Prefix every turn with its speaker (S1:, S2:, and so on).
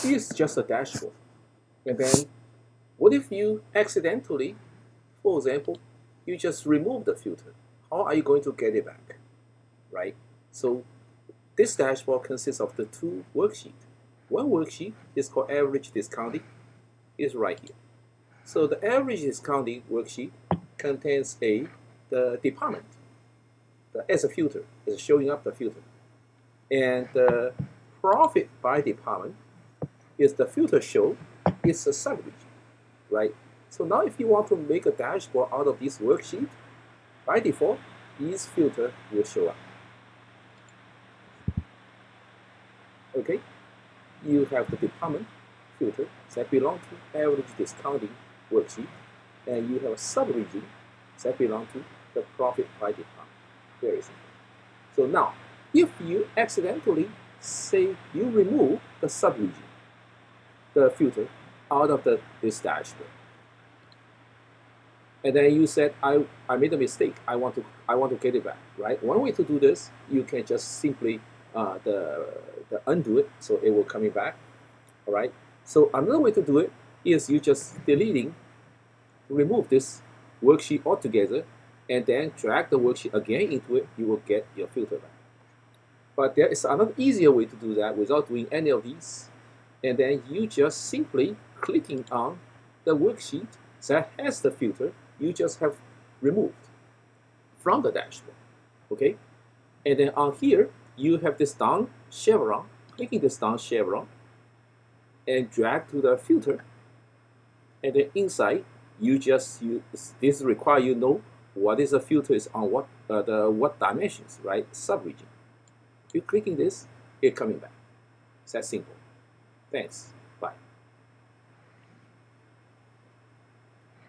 S1: is just a dashboard. And then what if you accidentally, for example, you just remove the filter? How are you going to get it back, right? So this dashboard consists of the two worksheets. One worksheet is called average discounting, is right here. So the average discounting worksheet contains the department, as a filter, is showing up the filter. And the profit by department is the filter show, is a subregion, right? So now if you want to make a dashboard out of this worksheet, by default, these filter will show up. Okay, you have the department filter that belong to average discounting worksheet, and you have a subregion that belong to the profit by department. Very simple. So now, if you accidentally say you remove the subregion, the filter, out of this dashboard, and then you said I made a mistake, I want to get it back, right? One way to do this, you can just simply the undo it, so it will coming back. All right. So another way to do it is you just remove this worksheet altogether, and then drag the worksheet again into it. You will get your filter back. But there is another easier way to do that without doing any of these, and then you just simply clicking on the worksheet that has the filter you just have removed from the dashboard. Okay, and then on here you have this down chevron. Clicking this down chevron and drag to the filter, and then inside this require you know what is the filter is on what dimensions, right? Subregion. You clicking this, it coming back. It's that simple. Thanks.